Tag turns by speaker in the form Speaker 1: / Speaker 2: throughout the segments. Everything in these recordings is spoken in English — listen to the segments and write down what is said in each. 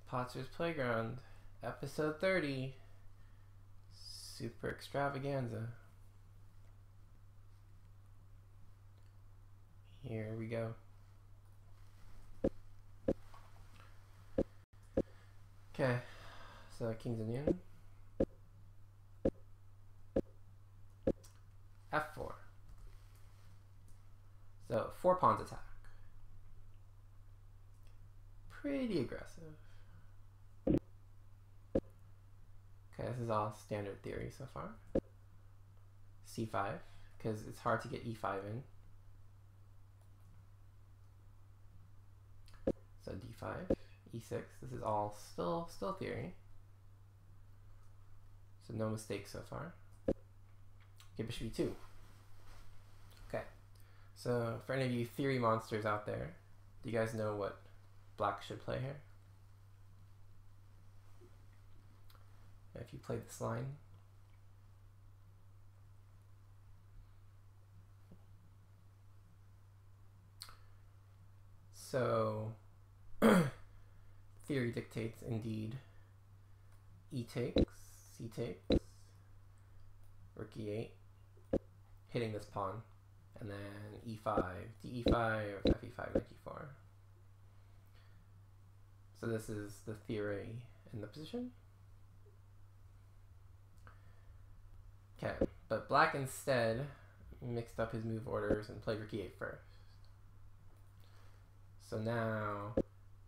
Speaker 1: Patzer's Playground, episode 30, Super Extravaganza. Here we go. Okay, so King's Indian. F4. So 4 pawns attack. Pretty aggressive. Okay, this is all standard theory so far. C5, because it's hard to get E5 in. So D5, E6. This is all still theory. So no mistakes so far. Okay, bishop E2. Okay, so for any of you theory monsters out there, do you guys know what black should play here? If you play this line. So theory dictates indeed E takes, C takes, rook E8, hitting this pawn, and then E5, DE5, or FE5, knight G4. So this is the theory in the position. Okay, but black instead mixed up his move orders and played rook E8 first. So now,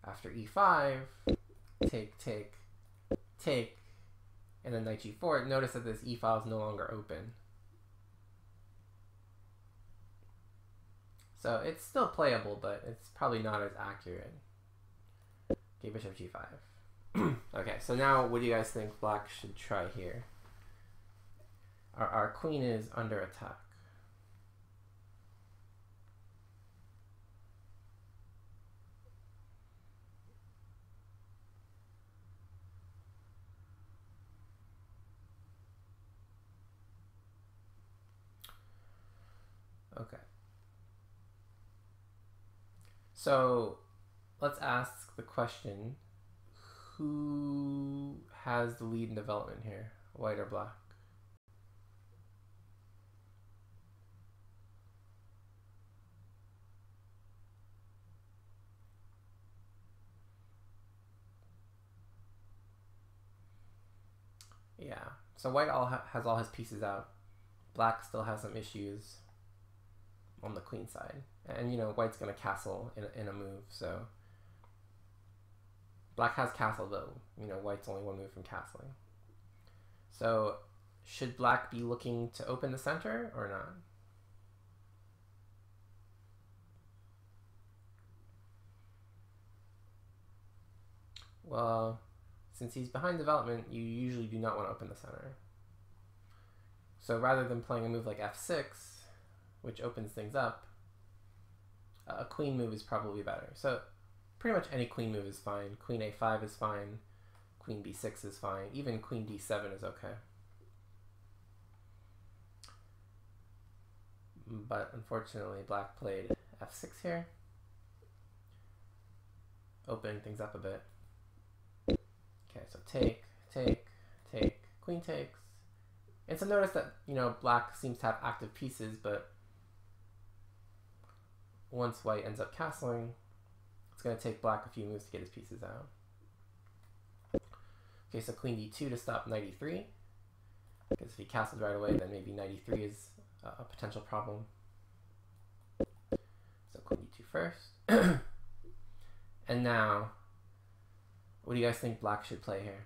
Speaker 1: after E5, take, and then knight G4, notice that this E file is no longer open. So it's still playable, but it's probably not as accurate. Okay, bishop G5. Okay, so now what do you guys think black should try here? Our queen is under attack. Okay. So let's ask the question, who has the lead in development here, white or black? Yeah, so white has all his pieces out. Black still has some issues on the queen side. And, you know, white's going to castle in a move, so... Black has castle, though. You know, white's only one move from castling. So, should black be looking to open the center or not? Well, since he's behind development, you usually do not want to open the center. So rather than playing a move like F6, which opens things up, a queen move is probably better. So pretty much any queen move is fine. Queen A5 is fine. Queen B6 is fine. Even Queen D7 is okay. But unfortunately, black played F6 here, opening things up a bit. Okay, so take, queen takes. And so notice that, you know, black seems to have active pieces, but once white ends up castling, it's going to take black a few moves to get his pieces out. Okay, so queen D2 to stop knight E3. Because if he castles right away, then maybe knight E3 is a potential problem. So queen D2 first. And now, what do you guys think black should play here?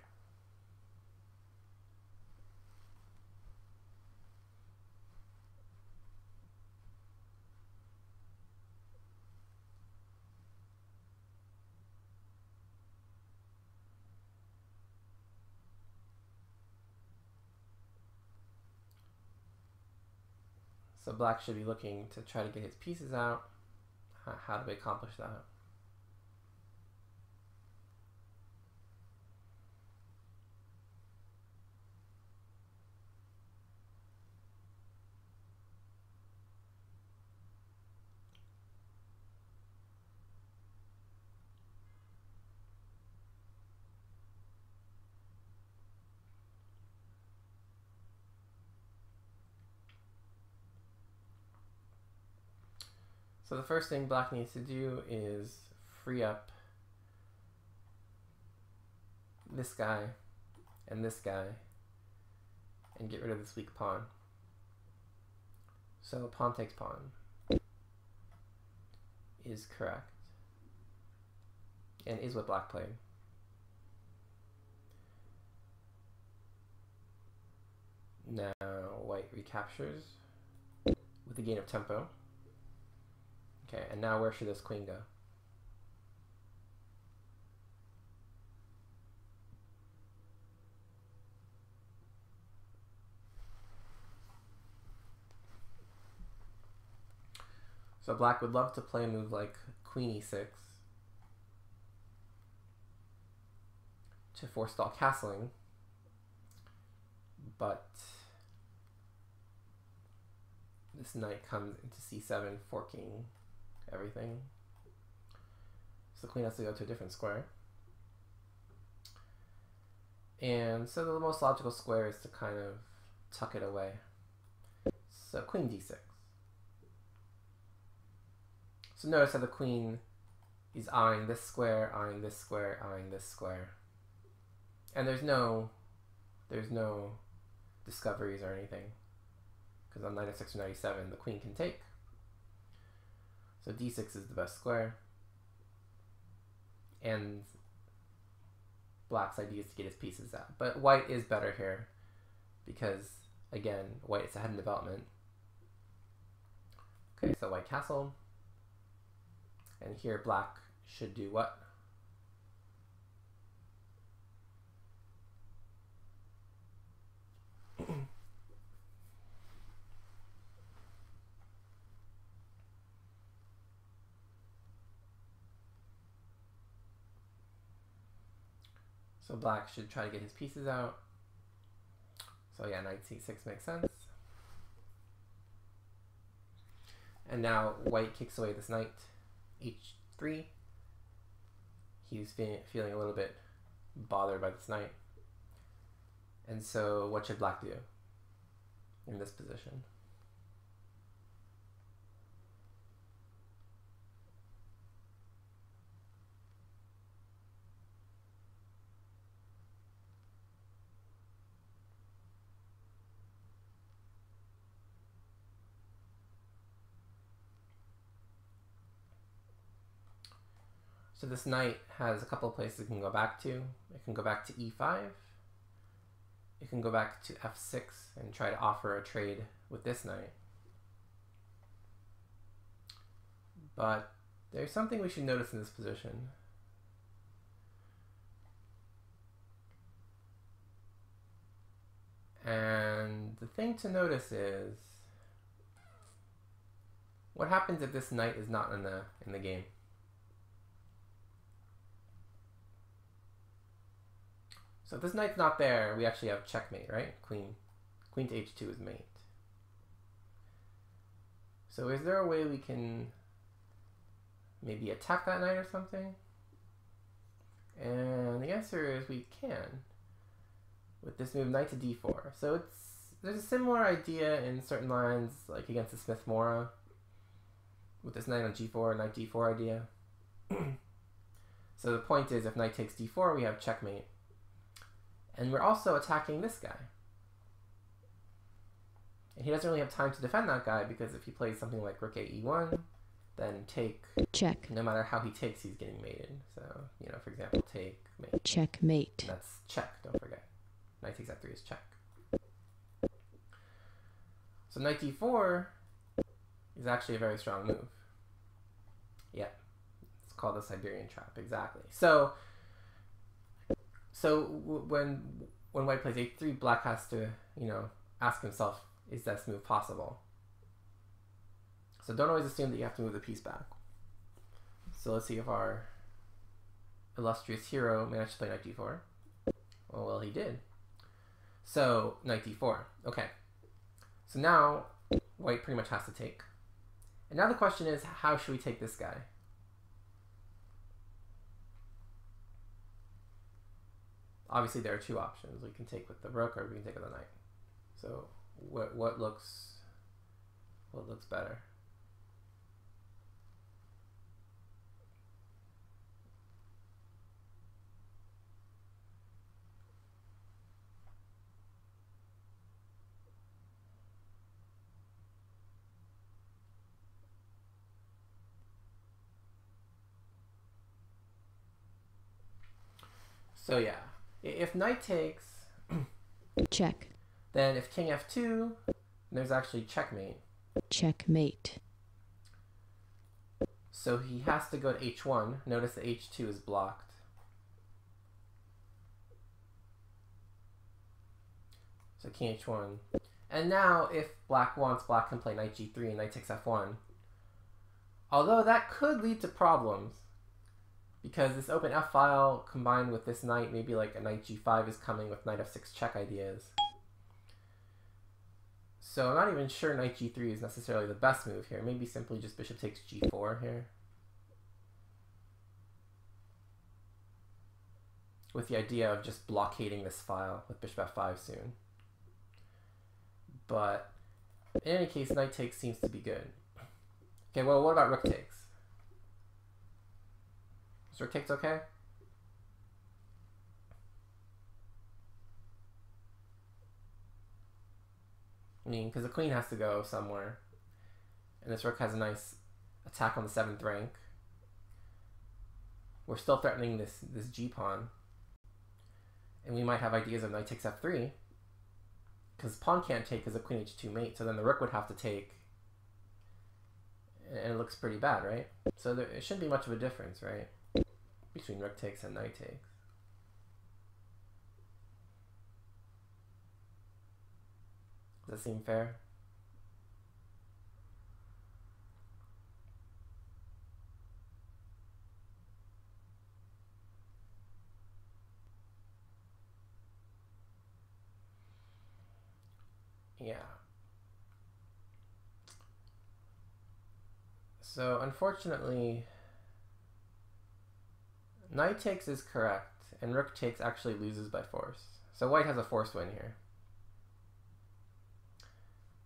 Speaker 1: So black should be looking to try to get his pieces out. How do we accomplish that? So the first thing black needs to do is free up this guy and this guy and get rid of this weak pawn. So pawn takes pawn is correct and is what black played. Now white recaptures with the gain of tempo. Okay, and now where should this queen go? So black would love to play a move like queen e6 to forestall castling, but this knight comes into c7, forking everything. So the queen has to go to a different square. And so the most logical square is to kind of tuck it away. So queen d6. So notice how the queen is eyeing this square, eyeing this square, eyeing this square. And there's no discoveries or anything, because on knight f6 or knight e7 the queen can take. So d6 is the best square, and black's idea is to get his pieces out. But white is better here because, again, white is ahead in development. Okay, so white castled, and here black should do what? So black should try to get his pieces out. So yeah, knight c6 makes sense. And now white kicks away this knight, h3. He's feeling a little bit bothered by this knight. And so what should black do in this position? So this knight has a couple of places it can go back to. It can go back to e5. It can go back to f6 and try to offer a trade with this knight. But there's something we should notice in this position. And the thing to notice is what happens if this knight is not in the game. So if this knight's not there, we actually have checkmate, right? Queen to h2 is mate. So is there a way we can maybe attack that knight or something? And the answer is we can with this move knight to d4. So there's a similar idea in certain lines, like against the Smith-Morra, with this knight on g4, knight d4 idea. So the point is, if knight takes d4, we have checkmate. And we're also attacking this guy. And he doesn't really have time to defend that guy, because if he plays something like rook a e1, then take,
Speaker 2: check.
Speaker 1: No matter how he takes, he's getting mated. So, you know, for example, take, mate.
Speaker 2: Checkmate.
Speaker 1: And that's check, don't forget. Knight takes f3 is check. So knight d4 is actually a very strong move. Yeah, it's called the Siberian trap, exactly. So when white plays h3, black has to, you know, ask himself, is this move possible? So don't always assume that you have to move the piece back. So let's see if our illustrious hero managed to play knight d4. Oh, well, he did. So knight d4. Okay. So now white pretty much has to take. And now the question is, how should we take this guy? Obviously, there are two options. We can take with the rook, or we can take with the knight. So what looks better? So yeah, if knight takes,
Speaker 2: check.
Speaker 1: Then if king f2, there's actually checkmate.
Speaker 2: Checkmate.
Speaker 1: So he has to go to h1. Notice that h2 is blocked. So king h1. And now if black wants, black can play knight g3 and knight takes f1. Although that could lead to problems, because this open f file combined with this knight, maybe like a knight g5 is coming with knight f6 check ideas. So I'm not even sure knight g3 is necessarily the best move here. Maybe simply just bishop takes g4 here, with the idea of just blockading this file with bishop f5 soon. But in any case, knight takes seems to be good. Okay, well, what about rook takes? Is rook takes okay? I mean, because the queen has to go somewhere. And this rook has a nice attack on the 7th rank. We're still threatening this g-pawn. And we might have ideas of knight takes f3. Because pawn can't take because of queen h2 mate, so then the rook would have to take. And it looks pretty bad, right? So it shouldn't be much of a difference, right? Between rook takes and knight takes. Does that seem fair? Yeah. So unfortunately, knight takes is correct, and rook takes actually loses by force. So white has a forced win here.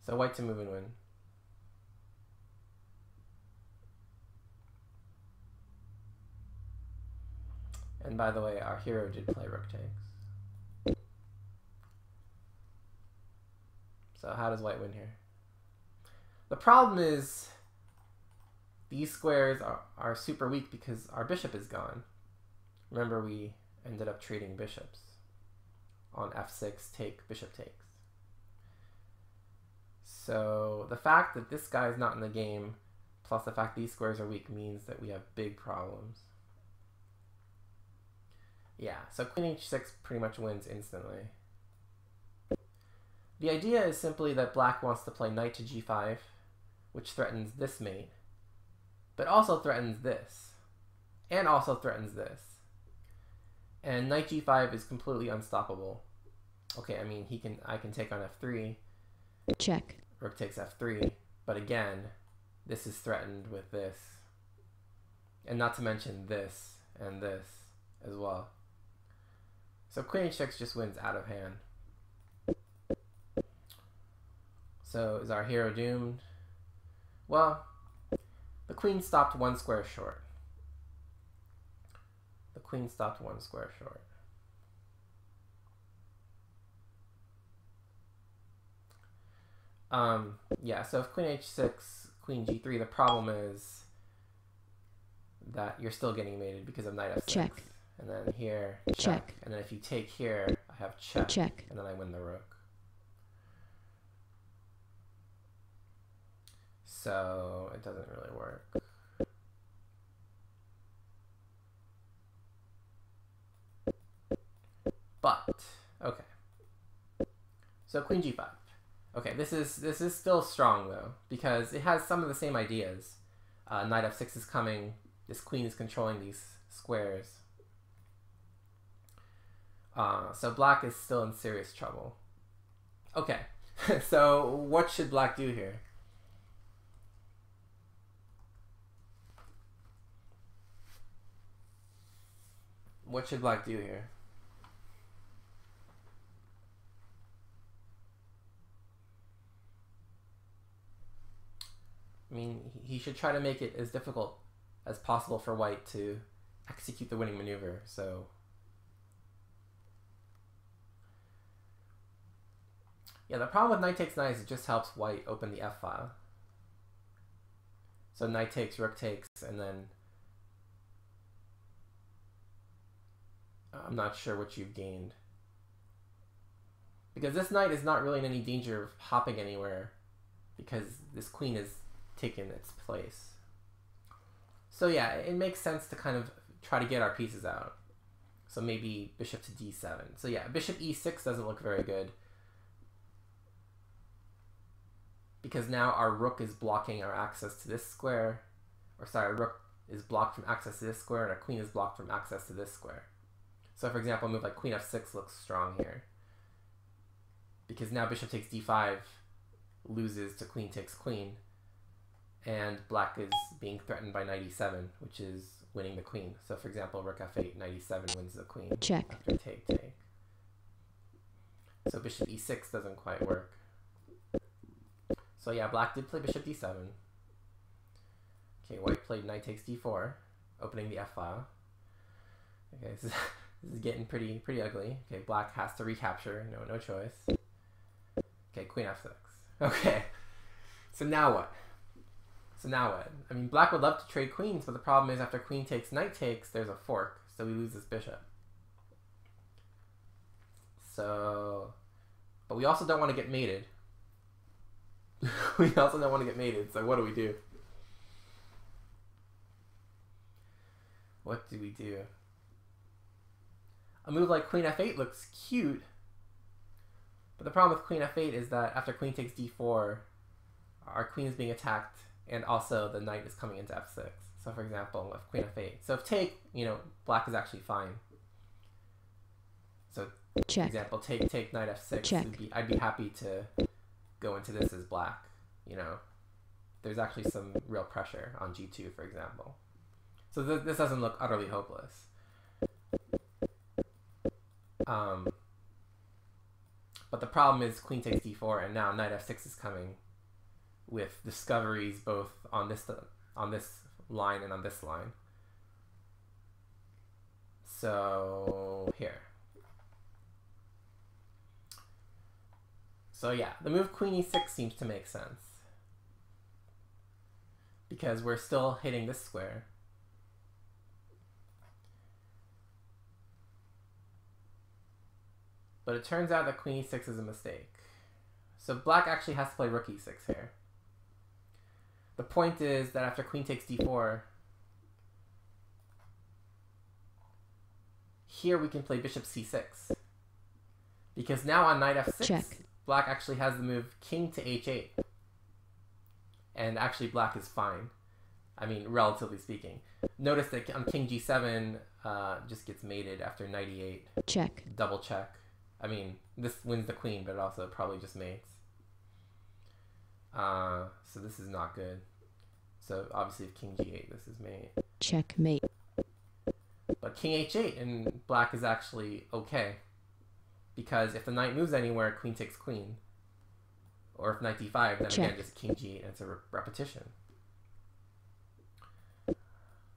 Speaker 1: So white to move and win. And by the way, our hero did play rook takes. So how does white win here? The problem is these squares are super weak because our bishop is gone. Remember, we ended up trading bishops on f6, take, bishop takes. So the fact that this guy is not in the game, plus the fact these squares are weak, means that we have big problems. Yeah, so queen h6 pretty much wins instantly. The idea is simply that black wants to play knight to g5, which threatens this mate, but also threatens this, and also threatens this. And knight g5 is completely unstoppable. Okay, I mean, I can take on f3.
Speaker 2: Check.
Speaker 1: Rook takes f3, but again, this is threatened with this, and not to mention this and this as well. So queen h6 just wins out of hand. So is our hero doomed? Well, the queen stopped one square short. The queen stopped one square short. Yeah, so if queen h6, queen g3, the problem is that you're still getting mated because of knight f6.
Speaker 2: Check.
Speaker 1: And then here, check.
Speaker 2: Check.
Speaker 1: And then if you take here, I have check.
Speaker 2: Check.
Speaker 1: And then I win the rook. So it doesn't really work. But, okay. So queen g5. Okay, this is still strong though, because it has some of the same ideas. Knight f6 is coming. This queen is controlling these squares. So black is still in serious trouble. Okay, so what should black do here? What should black do here? I mean, he should try to make it as difficult as possible for white to execute the winning maneuver. So yeah, the problem with knight takes knight is it just helps white open the f file. So knight takes, rook takes, and then I'm not sure what you've gained. Because this knight is not really in any danger of hopping anywhere, because this queen has taken its place. So yeah, it makes sense to kind of try to get our pieces out. So maybe bishop to d7. So yeah, bishop e6 doesn't look very good, because now our rook is blocking our access to this square. Or sorry, our rook is blocked from access to this square, and our queen is blocked from access to this square. So for example, a move like queen f6 looks strong here, because now bishop takes d5 loses to queen takes queen, and black is being threatened by knight e7, which is winning the queen. So for example, rook f8, knight e7 wins the queen.
Speaker 2: Check.
Speaker 1: After take. So bishop e6 doesn't quite work. So yeah, black did play bishop d7. Okay, white played knight takes d4, opening the f-file. Okay, this is getting pretty ugly. Okay, black has to recapture. No choice. Okay, queen f6. Okay, so now what? I mean, black would love to trade queens, but the problem is after queen takes, knight takes, there's a fork, so we lose this bishop. So, but we also don't want to get mated. We also don't want to get mated, so what do we do? What do we do? A move like queen f8 looks cute, but the problem with queen f8 is that after queen takes d4, our queen is being attacked, and also the knight is coming into f6. So for example, if queen f8. So if take, black is actually fine. So
Speaker 2: Check.
Speaker 1: for example, take knight f6.
Speaker 2: Check.
Speaker 1: I'd be happy to go into this as black. There's actually some real pressure on g2, for example. So this doesn't look utterly hopeless. But the problem is queen takes d4, and now knight f6 is coming with discoveries both on this line and on this line. So here. So yeah, the move queen e6 seems to make sense, because we're still hitting this square. But it turns out that queen e6 is a mistake. So black actually has to play rook e6 here. The point is that after queen takes d4, here we can play bishop c6. Because now on knight f6,
Speaker 2: Check.
Speaker 1: black actually has the move king to h8. And actually black is fine. I mean, relatively speaking. Notice that on king g7 just gets mated after knight e8.
Speaker 2: Check.
Speaker 1: Double check. I mean, this wins the queen, but it also probably just mates. So this is not good. So obviously if king g8, this is mate.
Speaker 2: Checkmate.
Speaker 1: But king h8 and black is actually okay, because if the knight moves anywhere, queen takes queen. Or if knight d5, then
Speaker 2: Check.
Speaker 1: again just king g8 and it's a repetition.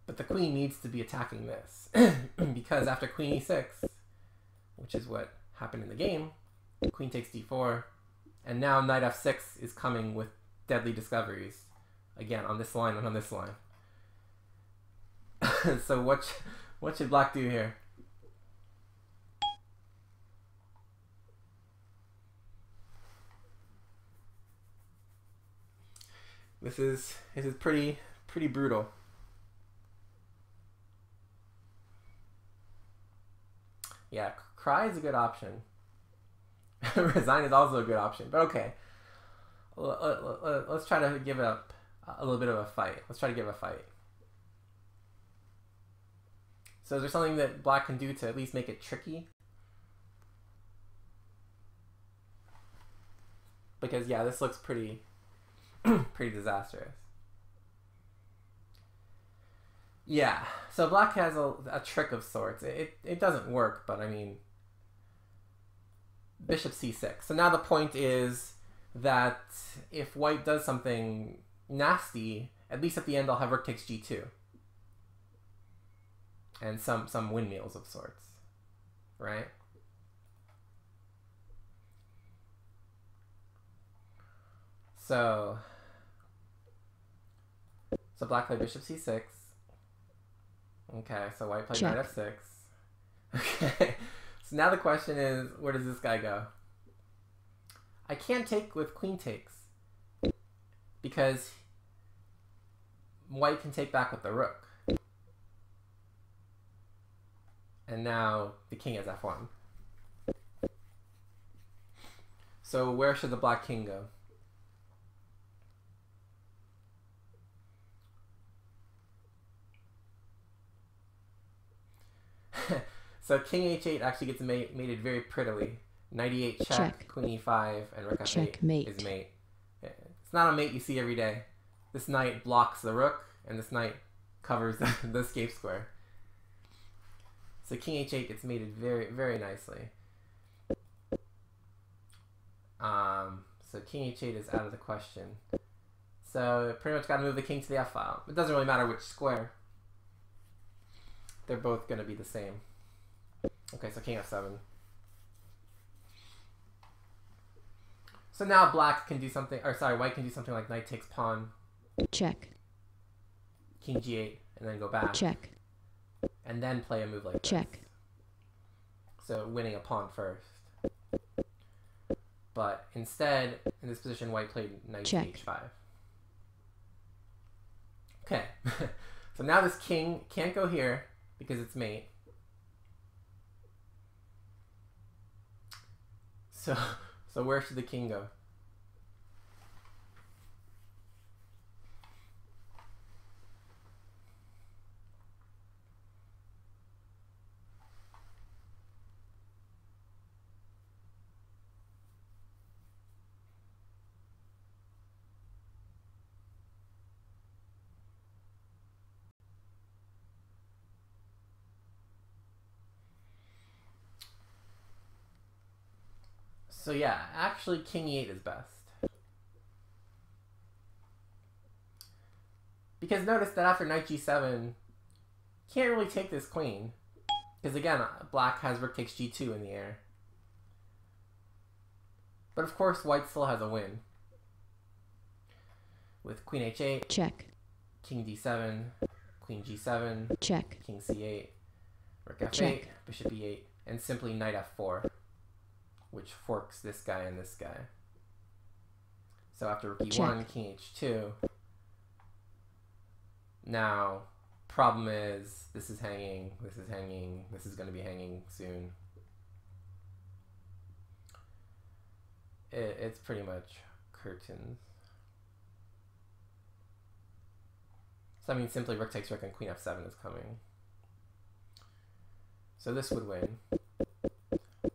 Speaker 1: But the queen needs to be attacking this, because after queen e6, which is what happened in the game, queen takes d4, and now knight f6 is coming with deadly discoveries, again on this line and on this line. So what should black do here? This is pretty brutal. Yeah, cry is a good option. Resign is also a good option, but okay. Let's try to give it up a little bit of a fight. Let's try to give a fight. So is there something that black can do to at least make it tricky? Because yeah, this looks pretty disastrous. Yeah, so black has a trick of sorts. It doesn't work, but I mean, bishop c6. So now the point is that if white does something nasty, at least at the end I'll have rook takes g2. And some windmills of sorts, right? So black played bishop c6. Okay, so white played
Speaker 2: Check.
Speaker 1: knight f6. Okay, so now the question is, where does this guy go? I can't take with queen takes because white can take back with the rook. And now the king has f1. So where should the black king go? So king h8 actually gets mated very prettily. Knight e8 check, queen e5, and rook f8
Speaker 2: Checkmate.
Speaker 1: is mate. It's not a mate you see every day. This knight blocks the rook, and this knight covers the escape square. So king h8 gets mated very, very nicely. So king h8 is out of the question. So pretty much got to move the king to the f file. It doesn't really matter which square. They're both going to be the same. Okay, so king f7. So now black can do something, or sorry, white can do something like knight takes pawn.
Speaker 2: Check.
Speaker 1: King g8, and then go back.
Speaker 2: Check.
Speaker 1: And then play a move like this.
Speaker 2: Check.
Speaker 1: So winning a pawn first. But instead, in this position, white played knight to h5. Okay. So now this king can't go here because it's mate. So where should the king go? So yeah, actually king e8 is best. Because notice that after knight g7, can't really take this queen. Because again, black has rook takes g2 in the air. But of course, white still has a win. With queen h8,
Speaker 2: check.
Speaker 1: King d7, queen g7,
Speaker 2: check.
Speaker 1: King c8, rook f8,
Speaker 2: check.
Speaker 1: bishop e8, and simply knight f4. Which forks this guy and this guy. So after rook e1,
Speaker 2: check.
Speaker 1: king h2. Now, problem is, this is hanging, this is hanging, this is going to be hanging soon. It's pretty much curtains. So I mean, simply rook takes rook and queen f7 is coming. So this would win.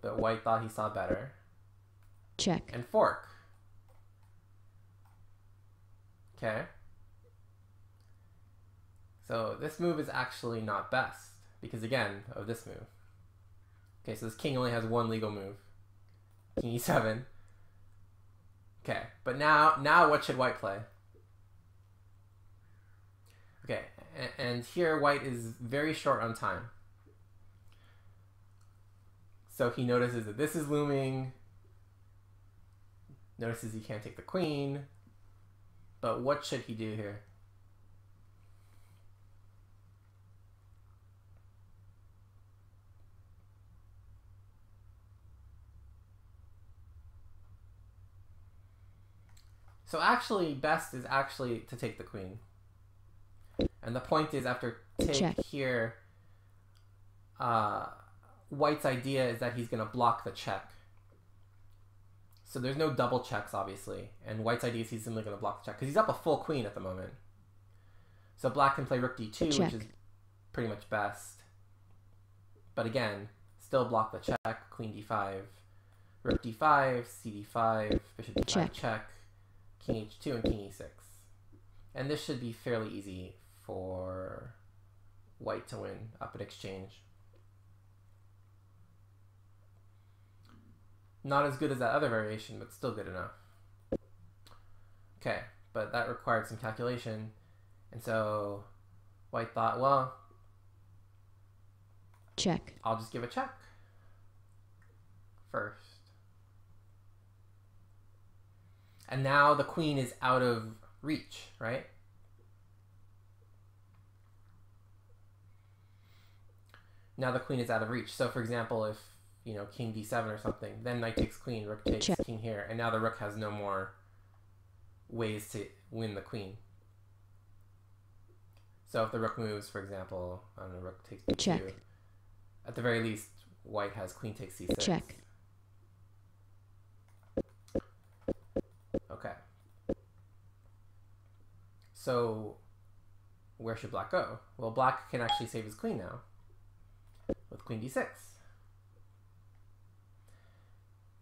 Speaker 1: But white thought he saw better.
Speaker 2: Check.
Speaker 1: And fork. Okay. So this move is actually not best because again of this move. Okay, so this king only has one legal move. King e7. Okay, but now what should white play? Okay, and here white is very short on time. So he notices that this is looming. Notices he can't take the queen. But what should he do here? So actually, best is actually to take the queen. And the point is, after take
Speaker 2: check.
Speaker 1: Here, white's idea is that he's going to block the check. So there's no double checks, obviously. And white's idea is he's simply going to block the check. Because he's up a full queen at the moment. So black can play rook d2,
Speaker 2: check.
Speaker 1: which is pretty much best. But again, still block the check. Queen d5, rook d5, cd5, bishop d5 check, king h2, and king e6. And this should be fairly easy for white to win up at exchange. Not as good as that other variation, but still good enough. Okay, but that required some calculation. And so white thought, well,
Speaker 2: check.
Speaker 1: I'll just give a check first. And now the queen is out of reach, right? now the queen is out of reach. So for example, if, you know, king d7 or something, then knight takes queen, rook takes
Speaker 2: Check.
Speaker 1: king here, and now the rook has no more ways to win the queen. So if the rook moves, for example, I don't know, rook takes b2,
Speaker 2: Check.
Speaker 1: at the very least, white has queen takes c6.
Speaker 2: Check.
Speaker 1: Okay. So where should black go? Well, black can actually save his queen now with queen d6.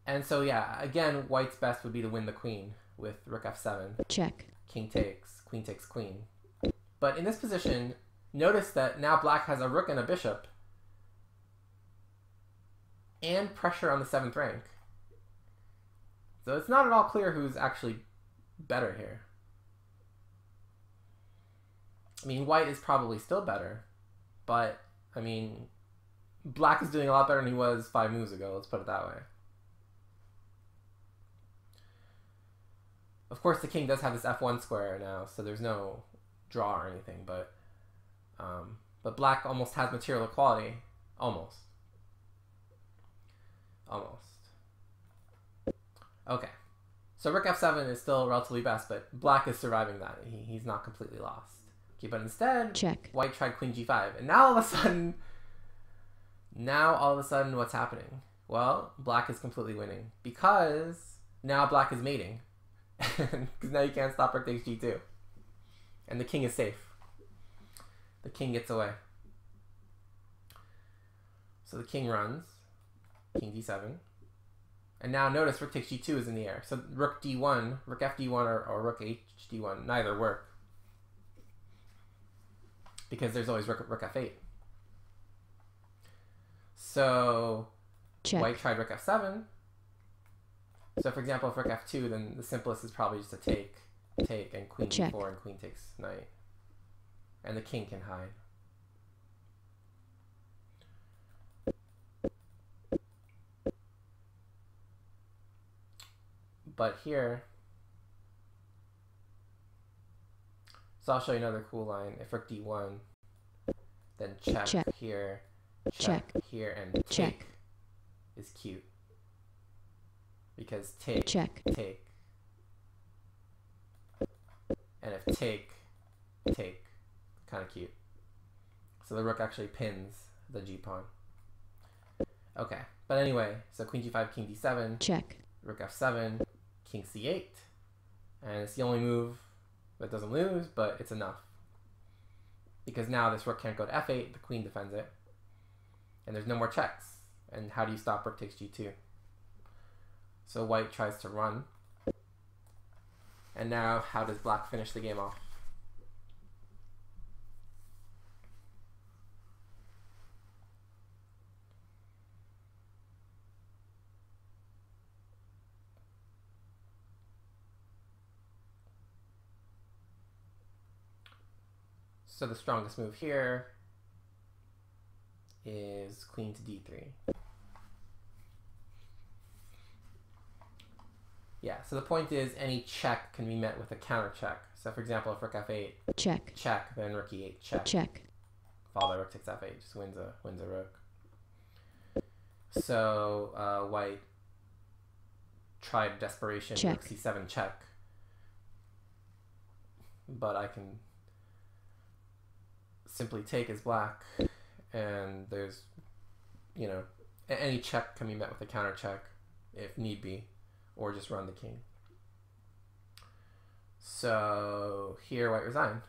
Speaker 1: And so, yeah, again, white's best would be to win the queen with rook f7.
Speaker 2: Check.
Speaker 1: King takes, queen. But in this position, notice that now black has a rook and a bishop and pressure on the 7th rank. So it's not at all clear who's actually better here. I mean, white is probably still better, but, I mean, black is doing a lot better than he was 5 moves ago, let's put it that way. Of course, the king does have this f1 square now, so there's no draw or anything, but black almost has material equality. Almost. Okay. So rook f7 is still relatively best, but black is surviving that. He's not completely lost. Okay, but instead,
Speaker 2: Check.
Speaker 1: white tried queen g5, and now all of a sudden, what's happening? Well, black is completely winning because now black is mating. Because now you can't stop rook takes g2. And the king is safe. The king gets away. So the king runs. King d7. And now notice rook takes g2 is in the air. So rook d1, rook fd1, or rook hd1, neither work. Because there's always rook f8. So
Speaker 2: Check.
Speaker 1: white tried rook f7. So for example, if rook f2, then the simplest is probably just to take, and queen
Speaker 2: Check.
Speaker 1: d4, and queen takes knight. And the king can hide. But here, so I'll show you another cool line. If rook d1, then check,
Speaker 2: Check.
Speaker 1: here,
Speaker 2: Check.
Speaker 1: here, and take
Speaker 2: Check.
Speaker 1: is cute. Because take,
Speaker 2: Check.
Speaker 1: take. And if take, kind of cute. So the rook actually pins the g-pawn. Okay, but anyway, so queen g5, king d7,
Speaker 2: Check.
Speaker 1: rook f7, king c8. And it's the only move that doesn't lose, but it's enough. Because now this rook can't go to f8, the queen defends it. And there's no more checks. And how do you stop rook takes g2? So white tries to run. And now how does black finish the game off? So the strongest move here is queen to d3. Yeah, so the point is any check can be met with a counter check. So for example, if rook f8,
Speaker 2: Check.
Speaker 1: check, then rook e8, check.
Speaker 2: Check.
Speaker 1: Followed by rook takes f8, just wins a rook. So white tried desperation,
Speaker 2: Check.
Speaker 1: rook c7 check. But I can simply take as black, and there's, you know, any check can be met with a counter check if need be, or just run the king. So here white resigned.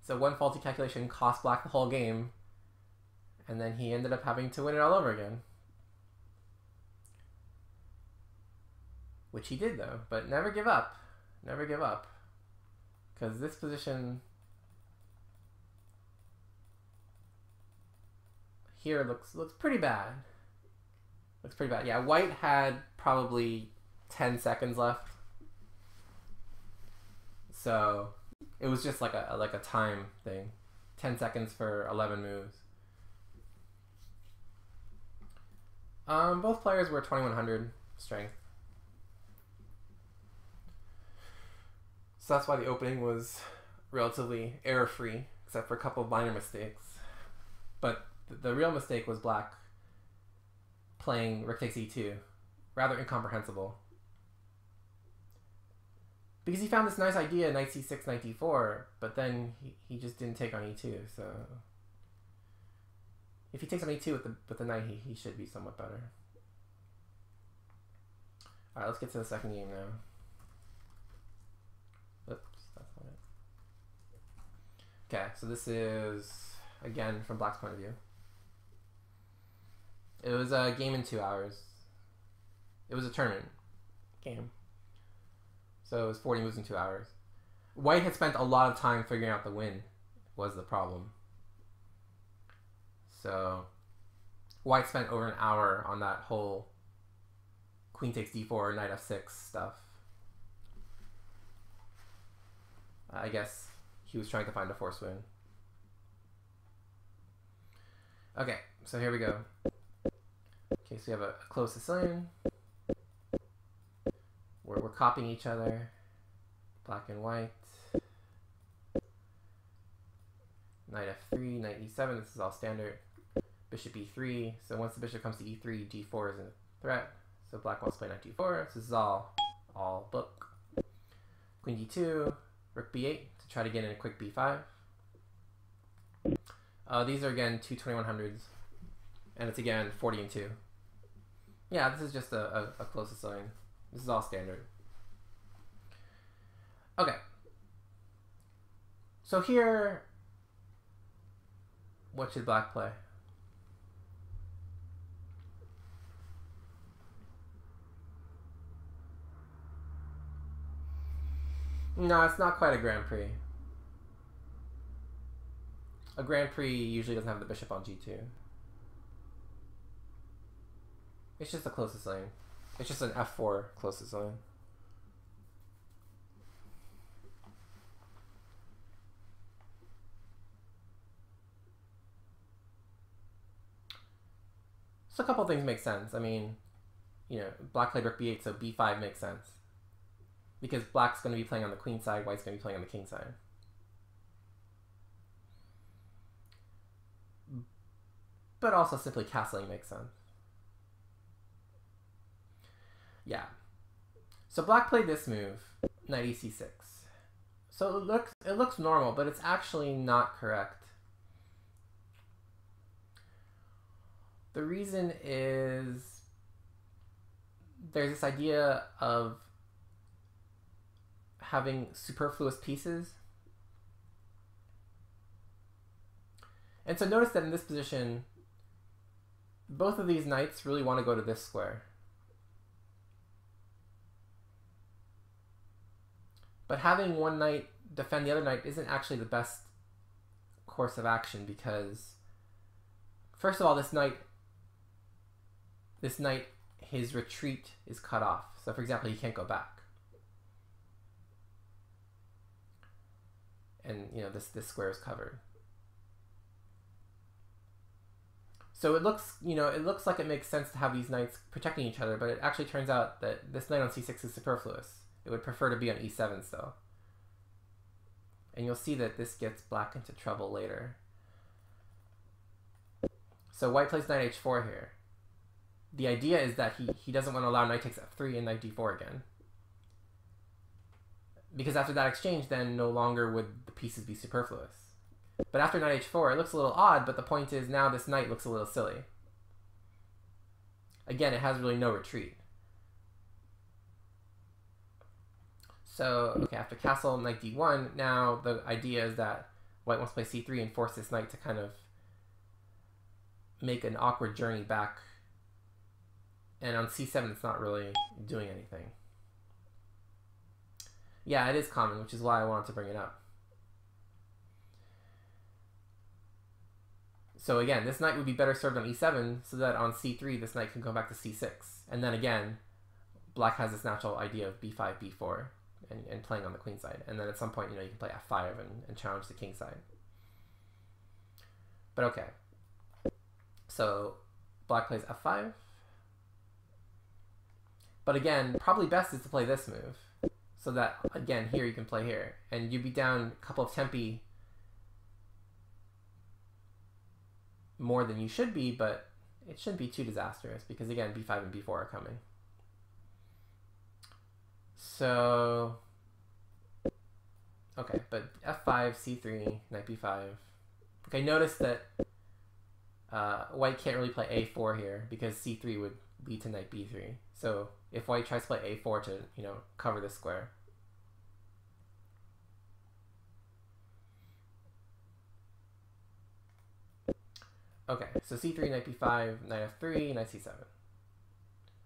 Speaker 1: So one faulty calculation cost black the whole game, and then he ended up having to win it all over again. Which he did though, but never give up. Never give up. Because this position here looks pretty bad. Looks pretty bad. Yeah, white had probably 10 seconds left. So it was just like a time thing. 10 seconds for 11 moves. Both players were 2100 strength. So that's why the opening was relatively error-free, except for a couple of minor mistakes. But the real mistake was black playing rook takes e2. Rather incomprehensible. Because he found this nice idea, knight c6, knight d4, but then he just didn't take on e2, so... If he takes on e2 with the knight, he should be somewhat better. Alright, let's get to the second game now. Oops, that's not it. Okay, so this is, again, from black's point of view. It was a game in 2 hours. It was a tournament game. So it was 40 moves in 2 hours. White had spent a lot of time figuring out the win was the problem. So White spent over an hour on that whole queen takes d4, knight f6 stuff. I guess he was trying to find a force win. Okay, so here we go. Okay, so we have a close Sicilian. We're copying each other, black and white. Knight f3, knight e7, this is all standard. Bishop e3, so once the bishop comes to e3, d4 is a threat. So black wants to play knight d4, so this is all book. Queen d2, rook b8 to try to get in a quick b5. These are again two 2100s, and it's again 40 and 2. Yeah, this is just a close Sicilian. This is all standard. Okay. So here, what should black play? No, it's not quite a Grand Prix. A Grand Prix usually doesn't have the bishop on g2. It's just the closest lane. It's just an f4 closest lane. So a couple things make sense. I mean, you know, black played rook b8, so b5 makes sense. Because black's going to be playing on the queen side, white's going to be playing on the king side. But also simply castling makes sense. Yeah. So black played this move, knight ec6. So it looks normal, but it's actually not correct. The reason is there's this idea of having superfluous pieces. And so notice that in this position, both of these knights really want to go to this square. But having one knight defend the other knight isn't actually the best course of action, because first of all, this knight, his retreat is cut off. So for example, he can't go back. And you know, this square is covered. So it looks, you know, it looks like it makes sense to have these knights protecting each other, but it actually turns out that this knight on c6 is superfluous. It would prefer to be on e7 still. And you'll see that this gets black into trouble later. So white plays knight h4 here. The idea is that he doesn't want to allow knight takes f3 and knight d4 again. Because after that exchange, then no longer would the pieces be superfluous. But after knight h4, it looks a little odd, but the point is now this knight looks a little silly. Again, it has really no retreat. So, okay, after castle, knight d1, now the idea is that white wants to play c3 and force this knight to kind of make an awkward journey back. And on c7, it's not really doing anything. Yeah, it is common, which is why I wanted to bring it up. So again, this knight would be better served on e7, so that on c3, this knight can go back to c6. And then again, black has this natural idea of b5, b4, and playing on the queen side. And then at some point, you know, you can play f5 and challenge the king side. But okay. So black plays f5. But again, probably best is to play this move. So that, again, here you can play here. And you'd be down a couple of tempi more than you should be, but it shouldn't be too disastrous because, again, b5 and b4 are coming. So, okay, but f5, c3, knight b5. Okay, notice that white can't really play a4 here because c3 would lead to knight b3. So if white tries to play a4 to, you know, cover this square. Okay, so c3, knight b5, knight f3, knight c7.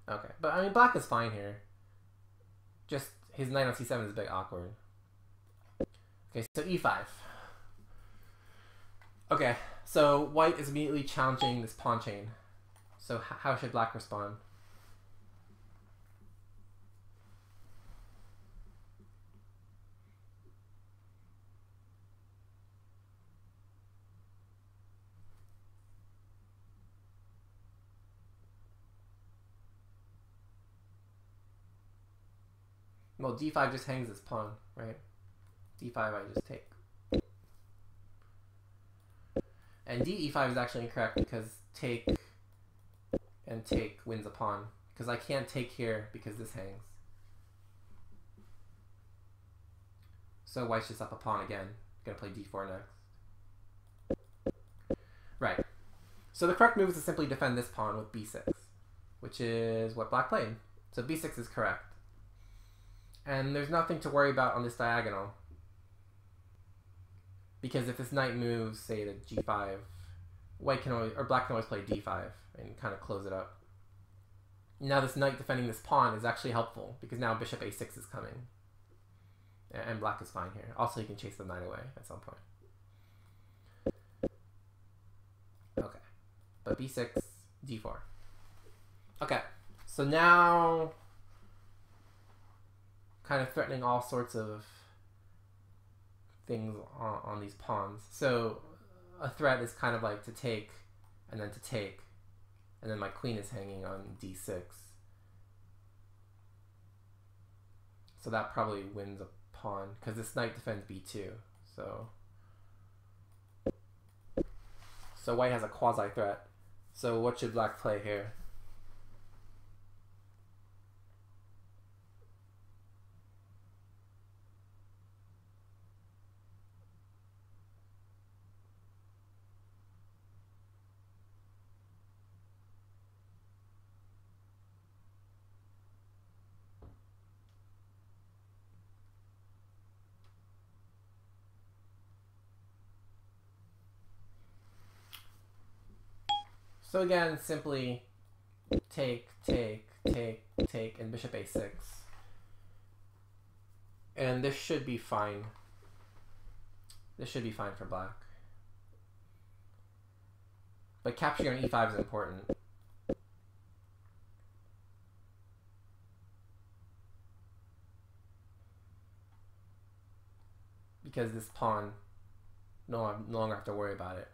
Speaker 1: Okay, but I mean, black is fine here. Just his knight on c7 is a bit awkward. Okay, so e5. Okay, so white is immediately challenging this pawn chain. So how should black respond? Well, d5 just hangs this pawn, right? d5 I just take. And de5 is actually incorrect because take and take wins a pawn. Because I can't take here because this hangs. So white's just up a pawn again. Gonna play d4 next. Right. So the correct move is to simply defend this pawn with b6, which is what black played. So b6 is correct. And there's nothing to worry about on this diagonal. Because if this knight moves, say, to g5, white can always, or black can always play d5 and kind of close it up. Now this knight defending this pawn is actually helpful because now bishop a6 is coming. And black is fine here. Also, he can chase the knight away at some point. Okay. But b6, d4. Okay. So now, kind of threatening all sorts of things on these pawns. So a threat is kind of like to take and then to take, and then my queen is hanging on d6. So that probably wins a pawn because this knight defends b2. So white has a quasi threat. So what should black play here? So again, simply take, and bishop a6. And this should be fine. This should be fine for black. But capturing on e5 is important. Because this pawn, no longer have to worry about it.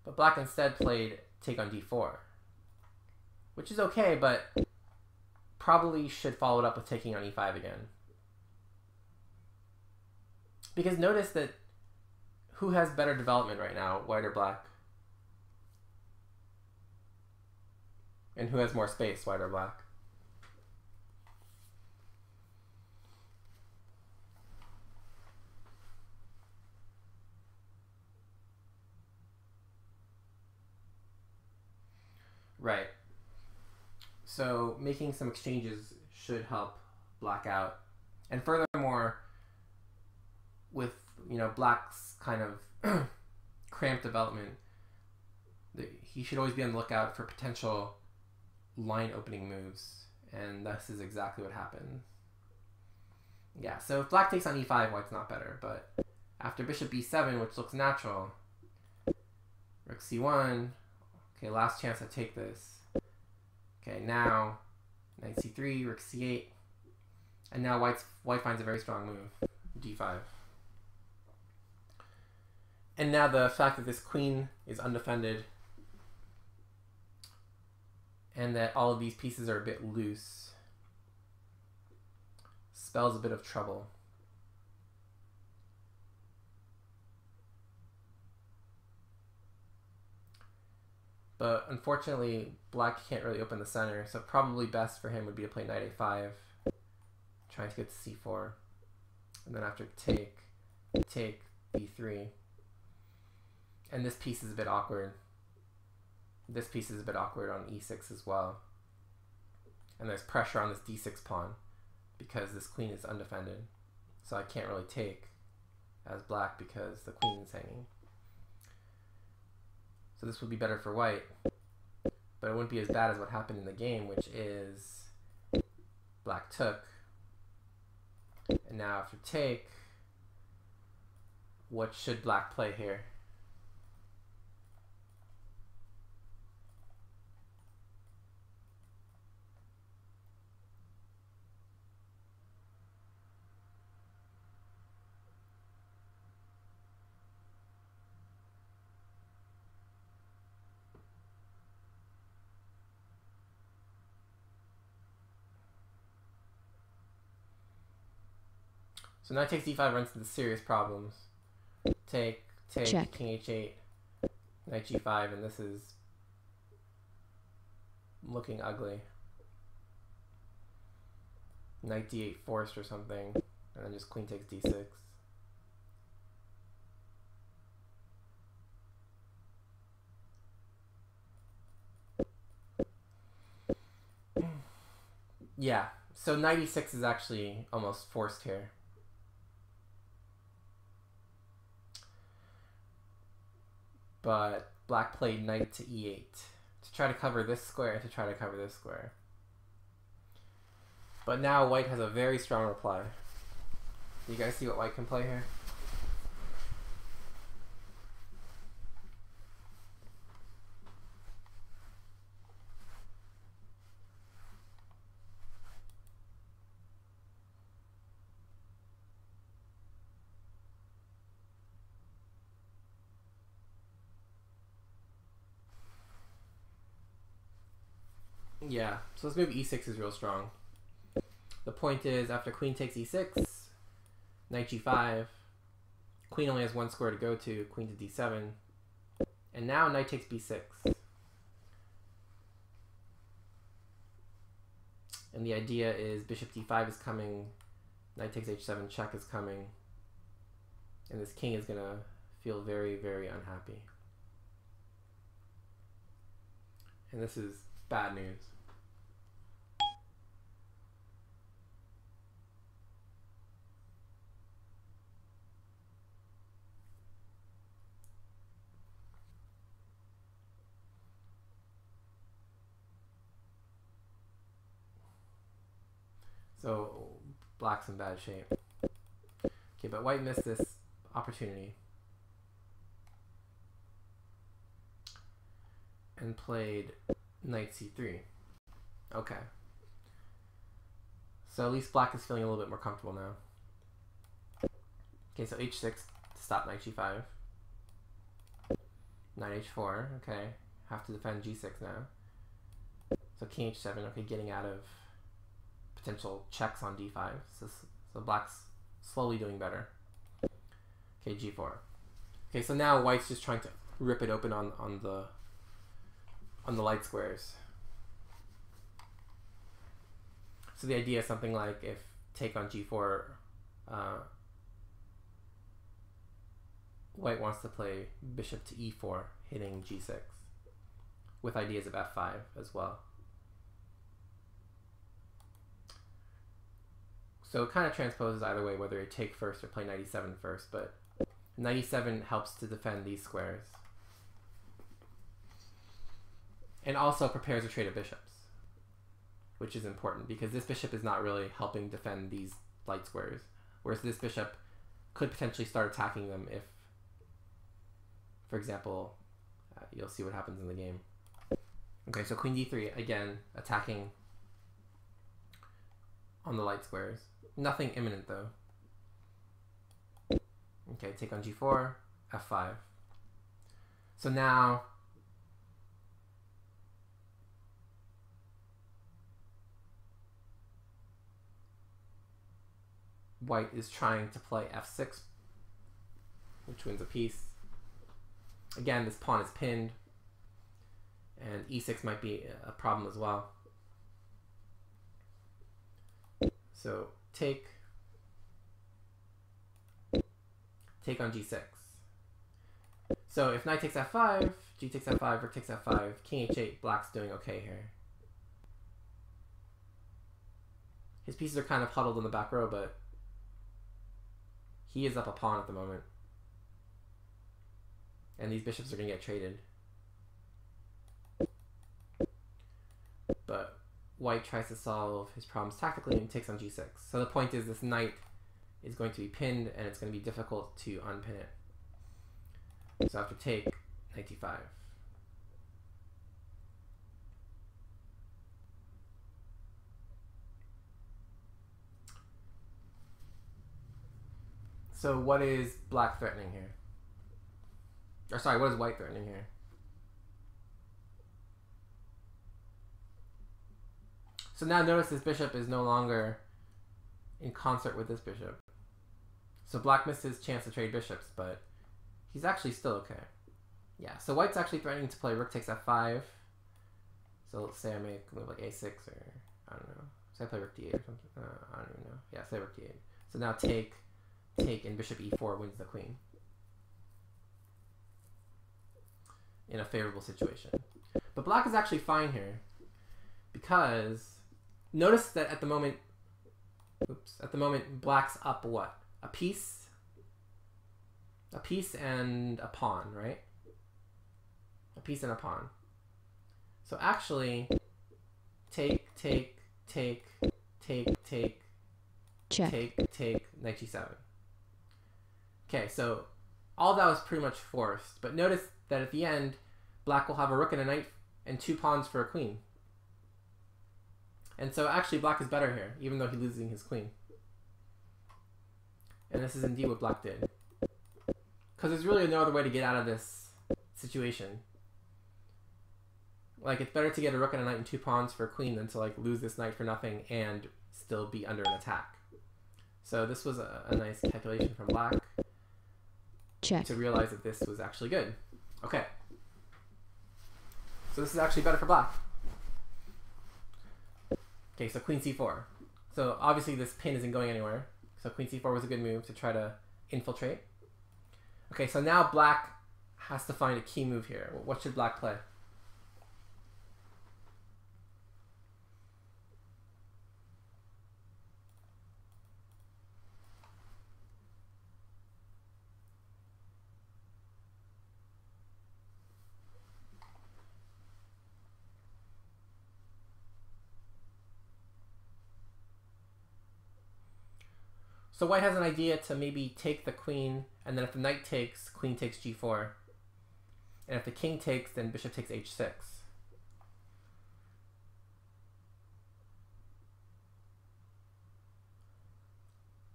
Speaker 1: But black instead played take on d4, which is okay, but probably should follow it up with taking on e5 again. Because notice that who has better development right now, white or black? And who has more space, white or black? Right. So making some exchanges should help black out. And furthermore, with, you know, black's kind of cramped development, he should always be on the lookout for potential line opening moves. And this is exactly what happened. Yeah, so if black takes on e5, white's not better. But after bishop b7, which looks natural, rook c1. Okay, last chance to take this. Okay, now knight c3, rook c8, and now white finds a very strong move, d5. And now the fact that this queen is undefended and that all of these pieces are a bit loose spells a bit of trouble. But unfortunately, black can't really open the center, so probably best for him would be to play knight a5, trying to get to c4. And then after take b3. And this piece is a bit awkward. This piece is a bit awkward on e6 as well. And there's pressure on this d6 pawn because this queen is undefended. So I can't really take as black because the queen is hanging. So this would be better for white, but it wouldn't be as bad as what happened in the game, which is black took. And now after take, what should black play here? So knight takes d5 runs into serious problems. Take,
Speaker 2: Check.
Speaker 1: king h8, knight g5, and this is looking ugly. Knight d8 forced or something, and then just queen takes d6. Yeah, so knight e6 is actually almost forced here. But black played knight to e8 to try to cover this square, to try to cover this square. But now white has a very strong reply. Do you guys see what white can play here? Yeah, so this move e6 is real strong. The point is, after queen takes e6, knight g5, queen only has one square to go to, queen to d7, and now knight takes b6. And the idea is bishop d5 is coming, knight takes h7 check is coming, and this king is going to feel very, very unhappy. And this is bad news. So black's in bad shape. Okay, but white missed this opportunity and played knight c3. Okay. So at least black is feeling a little bit more comfortable now. Okay, so h6 to stop knight g5. Knight h4, okay. Have to defend g6 now. So king h7, okay, getting out of potential checks on d5. So black's slowly doing better. Okay, g4. Okay, so now white's just trying to rip it open on the light squares. So the idea is something like if take on g4, white wants to play bishop to e4, hitting g6, with ideas of f5 as well. So it kind of transposes either way, whether you take first or play knight e7 first, but knight e7 helps to defend these squares. And also prepares a trade of bishops, which is important because this bishop is not really helping defend these light squares, whereas this bishop could potentially start attacking them if, for example, you'll see what happens in the game. Okay, so queen d3, again, attacking on the light squares. Nothing imminent though. Okay, take on g4, f5. So now white is trying to play f6, which wins a piece. Again, this pawn is pinned, and e6 might be a problem as well. So take on g6. So if knight takes f5, g takes f5, rook takes f5, king h8, black's doing okay here. His pieces are kind of huddled in the back row, but he is up a pawn at the moment. And these bishops are going to get traded. But white tries to solve his problems tactically and takes on g6. So the point is this knight is going to be pinned, and it's going to be difficult to unpin it. So after take, knight d5. So what is black threatening here? Or sorry, what is white threatening here? So now notice this bishop is no longer in concert with this bishop. So black missed his chance to trade bishops, but he's actually still okay. Yeah, so white's actually threatening to play rook takes f5. So let's say I make a move like a6 or, I don't know. Say I play rook d8 or something. I don't even know. Yeah, say rook d8. So now take, and bishop e4 wins the queen. In a favorable situation. But black is actually fine here, because notice that at the moment, black's up what? A piece and a pawn, right? A piece and a pawn. So actually, take, knight g7. Okay, so all that was pretty much forced, but notice that at the end, black will have a rook and a knight and 2 pawns for a queen. And so actually black is better here, even though he's losing his queen. And this is indeed what black did. Because there's really no other way to get out of this situation. Like, it's better to get a rook and a knight and 2 pawns for a queen than to like lose this knight for nothing and still be under an attack. So this was a nice calculation from black.
Speaker 2: Check.
Speaker 1: To realize that this was actually good. Okay. So this is actually better for black. Okay, so queen c4. So obviously this pin isn't going anywhere. So queen c4 was a good move to try to infiltrate. Okay, so now black has to find a key move here. What should black play? So white has an idea to maybe take the queen, and then if the knight takes, queen takes g4. And if the king takes, then bishop takes h6.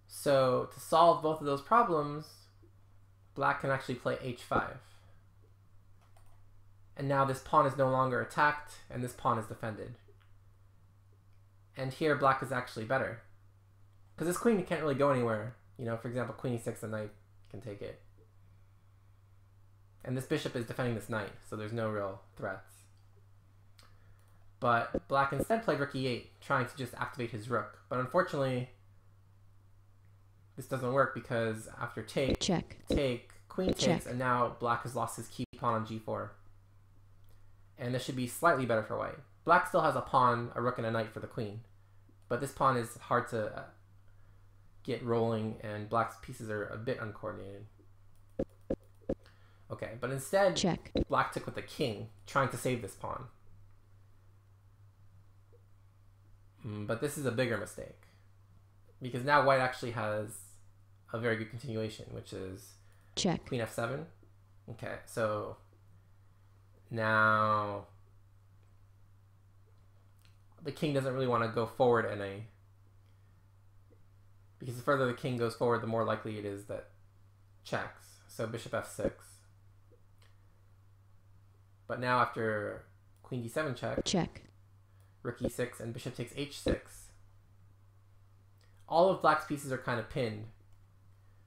Speaker 1: So to solve both of those problems, black can actually play h5. And now this pawn is no longer attacked, and this pawn is defended. And here black is actually better. Because this queen can't really go anywhere. You know, for example, queen e6, the knight can take it. And this bishop is defending this knight, so there's no real threats. But black instead played rook e8, trying to just activate his rook. But unfortunately, this doesn't work because after take, queen takes, and now black has lost his key pawn on g4. And this should be slightly better for white. Black still has a pawn, a rook, and a knight for the queen. But this pawn is hard to get rolling, and black's pieces are a bit uncoordinated. Okay, but instead, black took with the king, trying to save this pawn. But this is a bigger mistake, because now white actually has a very good continuation, which is queen f7. Okay, so now the king doesn't really want to go forward in a... Because the further the king goes forward, the more likely it is that checks. So bishop f6. But now after queen d7 check, rook e6, and bishop takes h6, all of black's pieces are kind of pinned.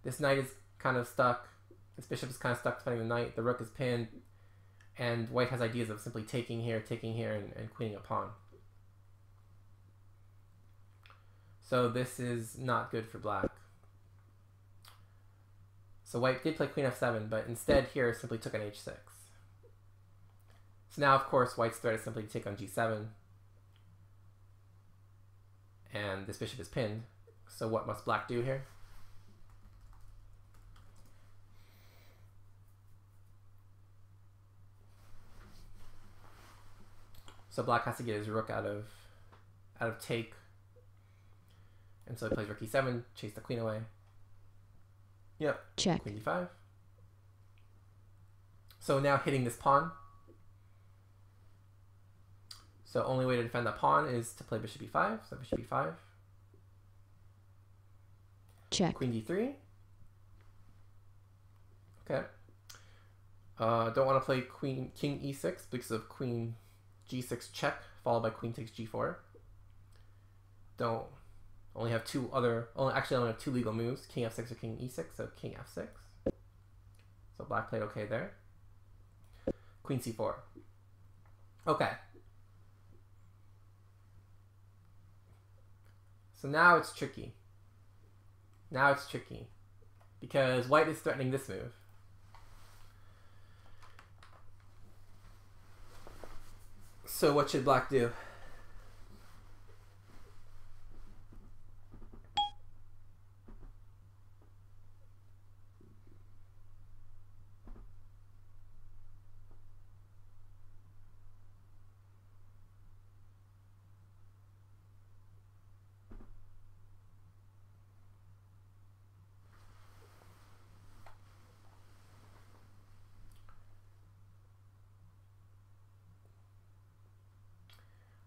Speaker 1: This knight is kind of stuck. This bishop is kind of stuck defending the knight. The rook is pinned. And white has ideas of simply taking here, and queening a pawn. So this is not good for black. So white did play queen f7, but instead here simply took on h6. So now, of course, white's threat is simply to take on g7. And this bishop is pinned. So what must black do here? So black has to get his rook out of take. And so he plays rook e7, chase the queen away. Yep.
Speaker 2: Check.
Speaker 1: Queen d5. So now hitting this pawn. So only way to defend that pawn is to play bishop e5. So bishop e5.
Speaker 2: Check.
Speaker 1: Queen d3. Okay. Don't want to play king e6 because of queen g6 check, followed by queen takes g4. Only have two other, actually I only have two legal moves, king f6 or king e6, so king f6. So black played okay there. Queen c4. Okay. So now it's tricky. Now it's tricky. Because white is threatening this move. So what should black do?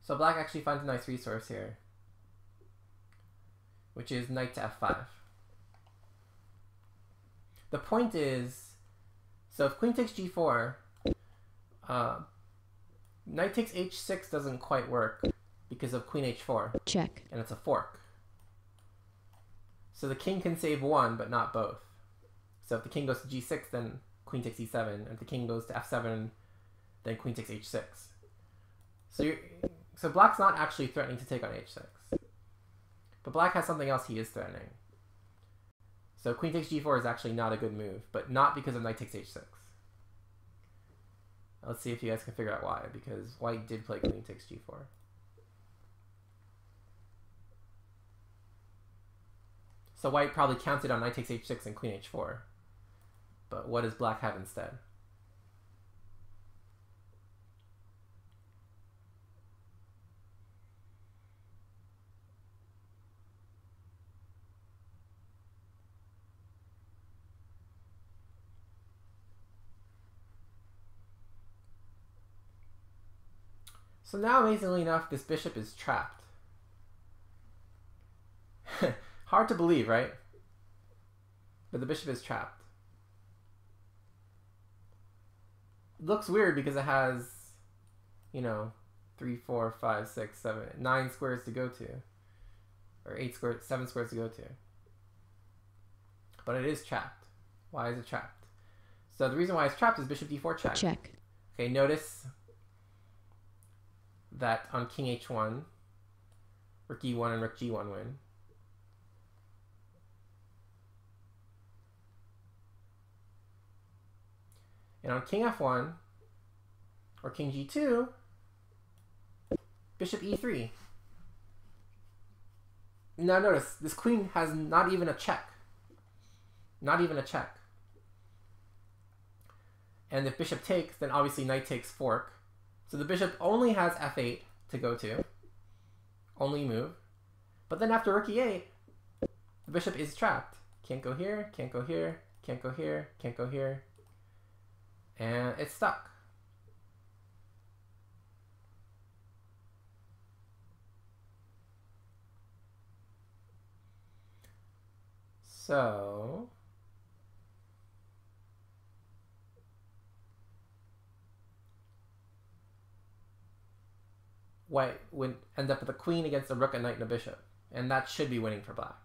Speaker 1: So black actually finds a nice resource here, which is knight to f5. The point is, so if queen takes g4, knight takes h6 doesn't quite work because of queen h4.
Speaker 2: Check.
Speaker 1: And it's a fork. So the king can save one, but not both. So if the king goes to g6, then queen takes e7. And if the king goes to f7, then queen takes h6. So black's not actually threatening to take on h6. But black has something else he is threatening. So queen takes g4 is actually not a good move, but not because of knight takes h6. Let's see if you guys can figure out why, because white did play queen takes g4. So white probably counted on knight takes h6 and queen h4. But what does black have instead? So now, amazingly enough, this bishop is trapped. Hard to believe, right? But the bishop is trapped. It looks weird because it has, 3, 4, 5, 6, 7, 9 squares to go to. Or 7 squares to go to. But it is trapped. Why is it trapped? So the reason why it's trapped is bishop d4 check.
Speaker 2: Check.
Speaker 1: Okay, notice that on king h1, rook e1 and rook g1 win. And on king f1, or king g2, bishop e3. Now notice, this queen has not even a check. Not even a check. And if bishop takes, then obviously knight takes fork. So the bishop only has f8 to go to. Only move. But then after rook e8, the bishop is trapped. Can't go here, can't go here, can't go here, can't go here. And it's stuck. So white would end up with a queen against a rook, a knight, and a bishop. And that should be winning for black.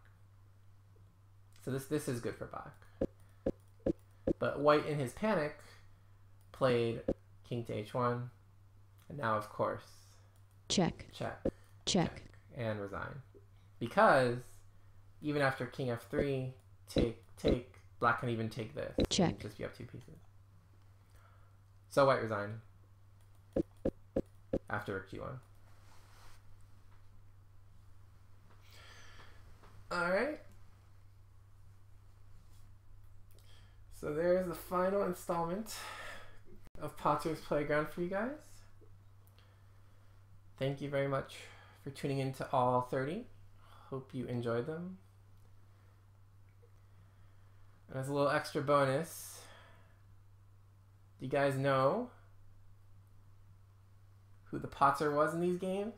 Speaker 1: So this is good for black. But white in his panic played king to h1, and now of course
Speaker 2: check,
Speaker 1: check,
Speaker 2: check,
Speaker 1: and resign. Because even after king f3, take, black can even take this.
Speaker 2: Check.
Speaker 1: And just be up 2 pieces. So white resigned after rook g1. Alright. So there's the final installment of Patzer's Playground for you guys. Thank you very much for tuning in to all 30. Hope you enjoyed them. And as a little extra bonus, do you guys know who the Patzer was in these games?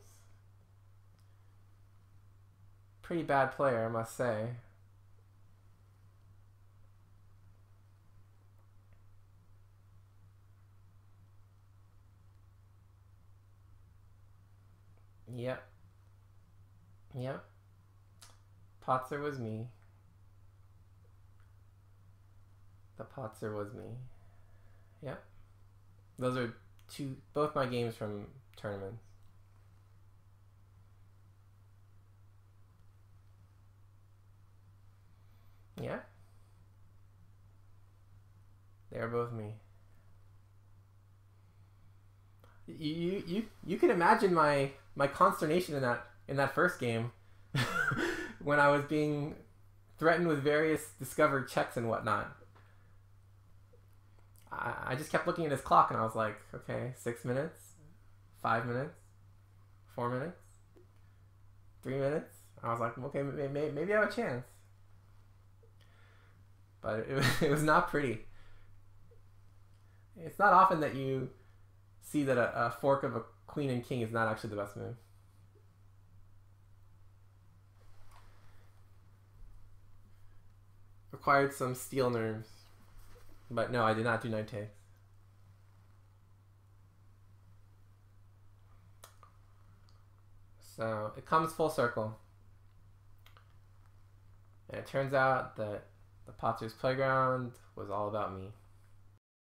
Speaker 1: Pretty bad player, I must say. Yep. Yep. Patzer was me. The Patzer was me. Yep. Those are both my games from tournaments. Yeah. They are both me. You can imagine my consternation in that first game when I was being threatened with various discovered checks and whatnot. I just kept looking at his clock and I was like, okay, 6 minutes, 5 minutes, 4 minutes, 3 minutes. I was like, okay, maybe I have a chance. But it was not pretty. It's not often that you see that a fork of a queen and king is not actually the best move. Required some steel nerves. But no, I did not do knight takes. So it comes full circle. And it turns out that the Patzer's Playground was all about me.